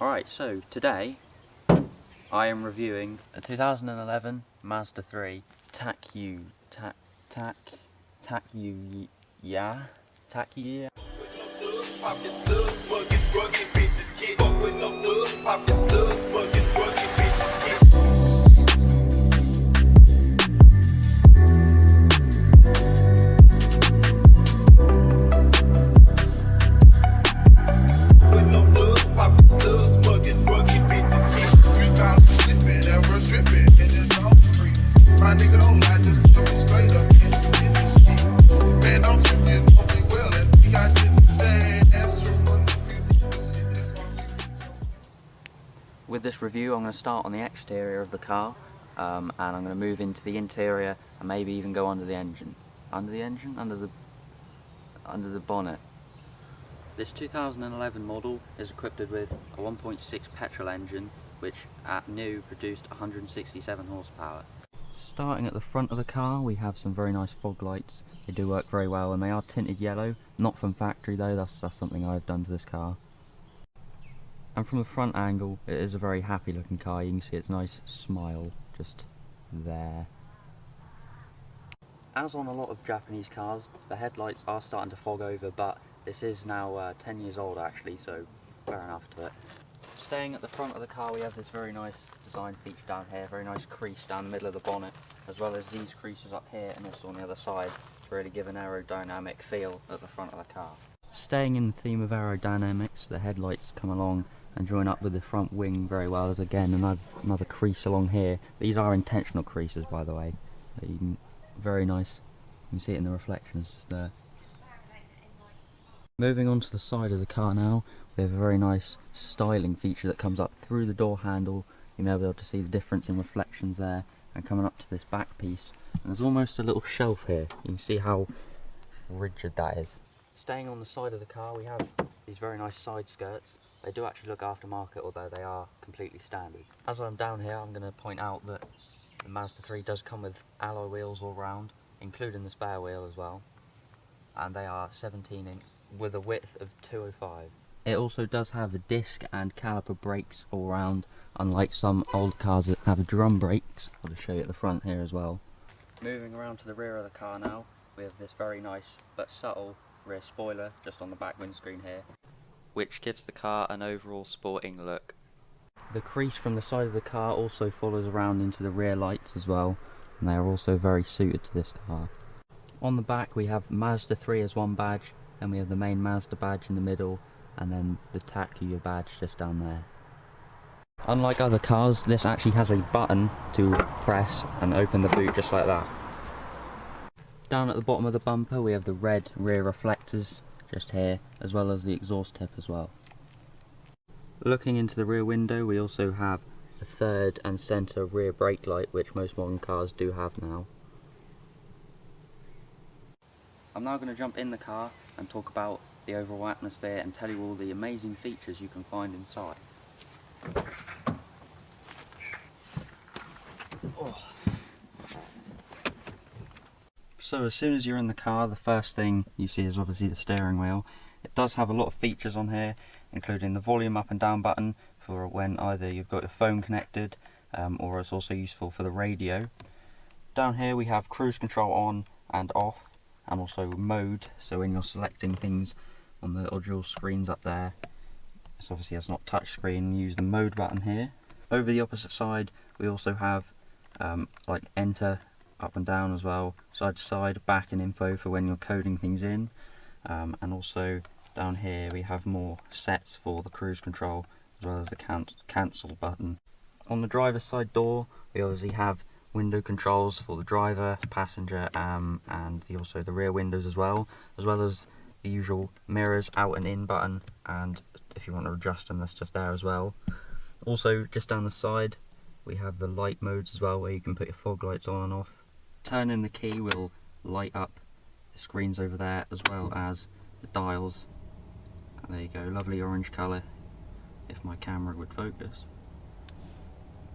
Alright, so today I am reviewing a 2011 Mazda 3 Takyua. With this review, I'm going to start on the exterior of the car, and I'm going to move into the interior and maybe even go under the engine. Under the bonnet. This 2011 model is equipped with a 1.6 petrol engine, which at new produced 167 horsepower. Starting at the front of the car, we have some very nice fog lights. They do work very well, and they are tinted yellow. Not from factory though, that's something I've done to this car. And from the front angle, it is a very happy looking car. You can see its nice smile just there. As on a lot of Japanese cars, the headlights are starting to fog over, but this is now 10 years old actually, so fair enough to it. Staying at the front of the car, we have this very nice design feature down here, very nice crease down the middle of the bonnet, as well as these creases up here and also on the other side to really give an aerodynamic feel at the front of the car. Staying in the theme of aerodynamics, the headlights come along and join up with the front wing very well. There's again another crease along here. These are intentional creases, by the way. Very nice. You can see it in the reflections just there. Moving on to the side of the car now, we have a very nice styling feature that comes up through the door handle. You may be able to see the difference in reflections there, and coming up to this back piece. And there's almost a little shelf here. You can see how rigid that is. Staying on the side of the car, we have these very nice side skirts. They do actually look aftermarket, although they are completely standard. As I'm down here, I'm going to point out that the Mazda 3 does come with alloy wheels all round, including the spare wheel as well. And they are 17-inch with a width of 205. It also does have a disc and caliper brakes all round, unlike some old cars that have drum brakes. I'll just show you at the front here as well. Moving around to the rear of the car now, we have this very nice but subtle rear spoiler just on the back windscreen here, which gives the car an overall sporting look. The crease from the side of the car also follows around into the rear lights as well, and they are also very suited to this car. On the back we have Mazda 3 as one badge, then we have the main Mazda badge in the middle, and then the Takuya badge just down there. Unlike other cars, this actually has a button to press and open the boot just like that. Down at the bottom of the bumper we have the red rear reflectors just here, as well as the exhaust tip as well. Looking into the rear window, we also have a third and centre rear brake light, which most modern cars do have now. I'm now going to jump in the car and talk about the overall atmosphere and tell you all the amazing features you can find inside. So as soon as you're in the car, the first thing you see is obviously the steering wheel. It does have a lot of features on here, including the volume up and down button for when either you've got your phone connected, or it's also useful for the radio. Down here we have cruise control on and off, and also mode, so when you're selecting things on the little dual screens up there, it's obviously it's not touch screen, use the mode button here. Over the opposite side we also have like enter, up and down as well, side to side, back and info for when you're coding things in, and also down here we have more sets for the cruise control as well as the cancel button. On the driver's side door we obviously have window controls for the driver, passenger, and also the rear windows as well as the usual mirrors, out and in button, and if you want to adjust them that's just there as well. Also just down the side we have the light modes as well, where you can put your fog lights on and off. Turning the key will light up the screens over there as well as the dials, and there you go, lovely orange colour if my camera would focus.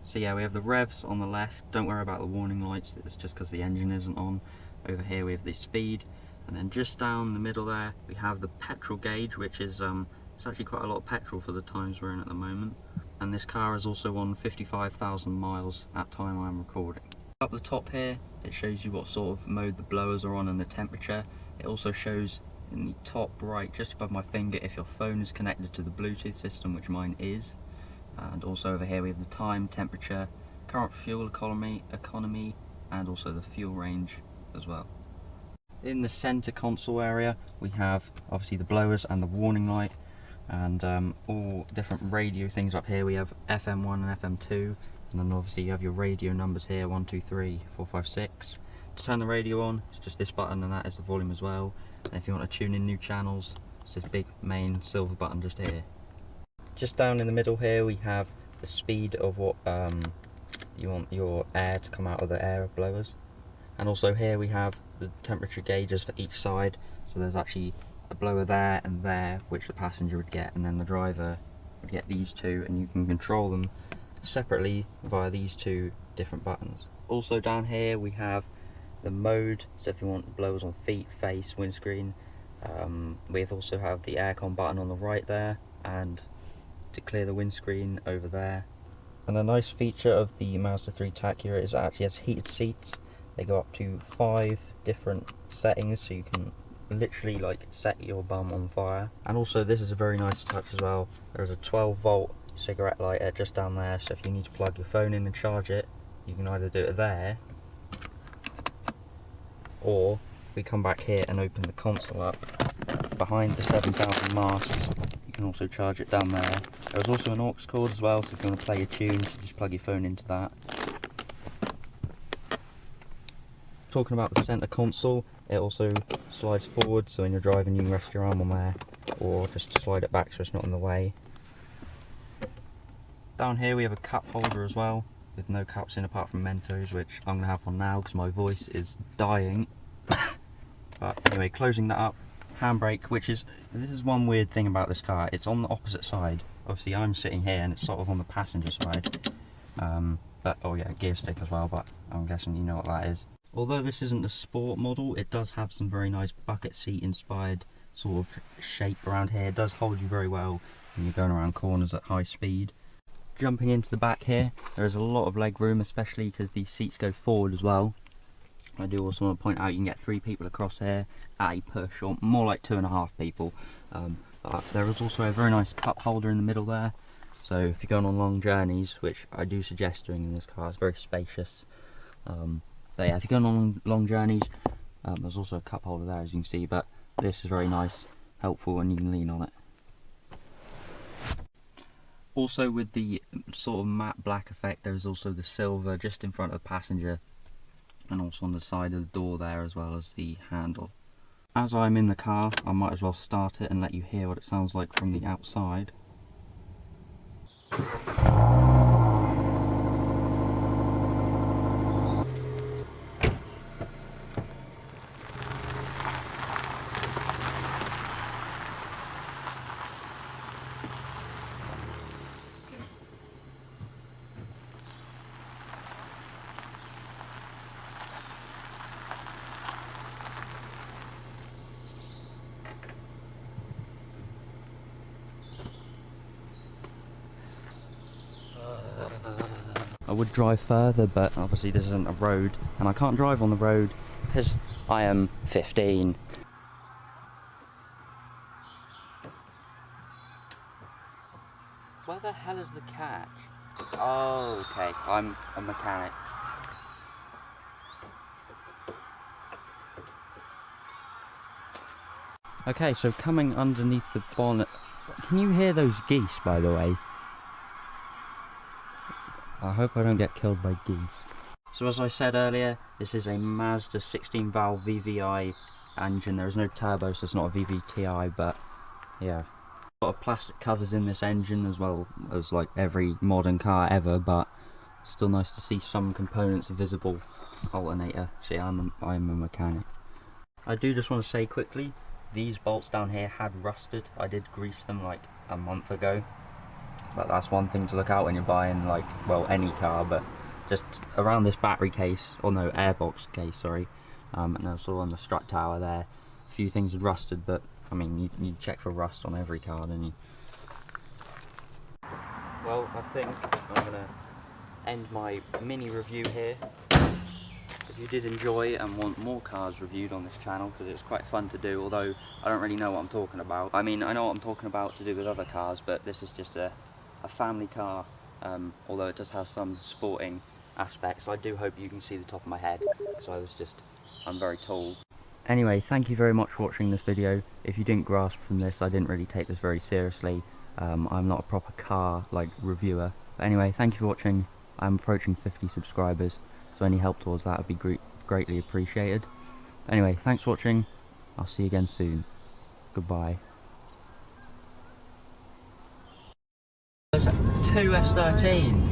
So yeah, we have the revs on the left. Don't worry about the warning lights, it's just because the engine isn't on. Over here we have the speed, and then just down the middle there we have the petrol gauge, which is It's actually quite a lot of petrol for the times we're in at the moment. And this car is also on 55,000 miles at time I'm recording. Up the top here, it shows you what sort of mode the blowers are on and the temperature. It also shows in the top right, just above my finger, if your phone is connected to the Bluetooth system, which mine is. And also over here we have the time, temperature, current fuel economy, and also the fuel range as well. In the center console area, we have obviously the blowers and the warning light, and all different radio things up here. We have FM1 and FM2, and then obviously you have your radio numbers here, 1, 2, 3, 4, 5, 6. To turn the radio on, it's just this button, and that is the volume as well. And if you want to tune in new channels, it's this big main silver button just here. Just down in the middle here, we have the speed of what you want your air to come out of the air blowers. And also here we have the temperature gauges for each side. So there's actually a blower there and there, which the passenger would get, and then the driver would get these two, and you can control them separately via these two different buttons. Also down here we have the mode, so if you want blowers on feet, face, windscreen. We also have the aircon button on the right there, and to clear the windscreen over there. And a nice feature of the Mazda 3 Takyua is it actually has heated seats. They go up to 5 different settings, so you can literally like set your bum on fire. And also this is a very nice touch as well. There's a 12-volt cigarette lighter just down there, so if you need to plug your phone in and charge it, you can either do it there, or we come back here and open the console up. Behind the 7000 masks, you can also charge it down there. There's also an aux cord as well, so if you want to play a tune, you just plug your phone into that. Talking about the center console, it also slides forward, so when you're driving you can rest your arm on there, or just slide it back so it's not in the way. Down here we have a cup holder as well, with no cups in apart from Mentos, which I'm going to have one now because my voice is dying. But anyway, closing that up, handbrake, this is one weird thing about this car, it's on the opposite side. Obviously I'm sitting here and it's sort of on the passenger side. But oh yeah, gear stick as well, but I'm guessing you know what that is. Although this isn't a sport model, it does have some very nice bucket seat inspired sort of shape around here. It does hold you very well when you're going around corners at high speed. Jumping into the back here, there is a lot of leg room, especially because these seats go forward as well. I do also want to point out you can get 3 people across here at a push, or more like 2.5 people. But there is also a very nice cup holder in the middle there, so if you're going on long journeys, which I do suggest doing in this car, it's very spacious. But yeah, if you're going on long journeys, there's also a cup holder there as you can see, but this is very nice, helpful, and you can lean on it. Also with the sort of matte black effect, there is also the silver just in front of the passenger, and also on the side of the door there, as well as the handle. As I'm in the car, I might as well start it and let you hear what it sounds like from the outside. I would drive further, but obviously this isn't a road, and I can't drive on the road because I am 15. Where the hell is the catch? Oh, okay, I'm a mechanic. Okay, so coming underneath the bonnet, can you hear those geese, by the way? I hope I don't get killed by geese. So as I said earlier, this is a Mazda 16 valve VVI engine. There is no turbo, so it's not a VVTi, but yeah. A lot of plastic covers in this engine, as well as like every modern car ever, but still nice to see some components visible. Alternator. See, I'm a mechanic. I do just want to say quickly, these bolts down here had rusted. I did grease them like a month ago. But that's one thing to look out when you're buying, like, well, any car, but just around this battery case, or no, airbox case, sorry, and also on the strut tower there, a few things had rusted, but, I mean, you check for rust on every car, don't you? well, I think I'm going to end my mini review here. If you did enjoy and want more cars reviewed on this channel, because it's quite fun to do, although I don't really know what I'm talking about. I mean, I know what I'm talking about to do with other cars, but this is just a family car, although it does have some sporting aspects. So I do hope you can see the top of my head, so I'm very tall. Anyway, thank you very much for watching this video. If you didn't grasp from this, I didn't really take this very seriously. I'm not a proper car reviewer. But anyway, thank you for watching. I'm approaching 50 subscribers, so any help towards that would be greatly appreciated. Anyway, thanks for watching. I'll see you again soon. Goodbye. There's two S13.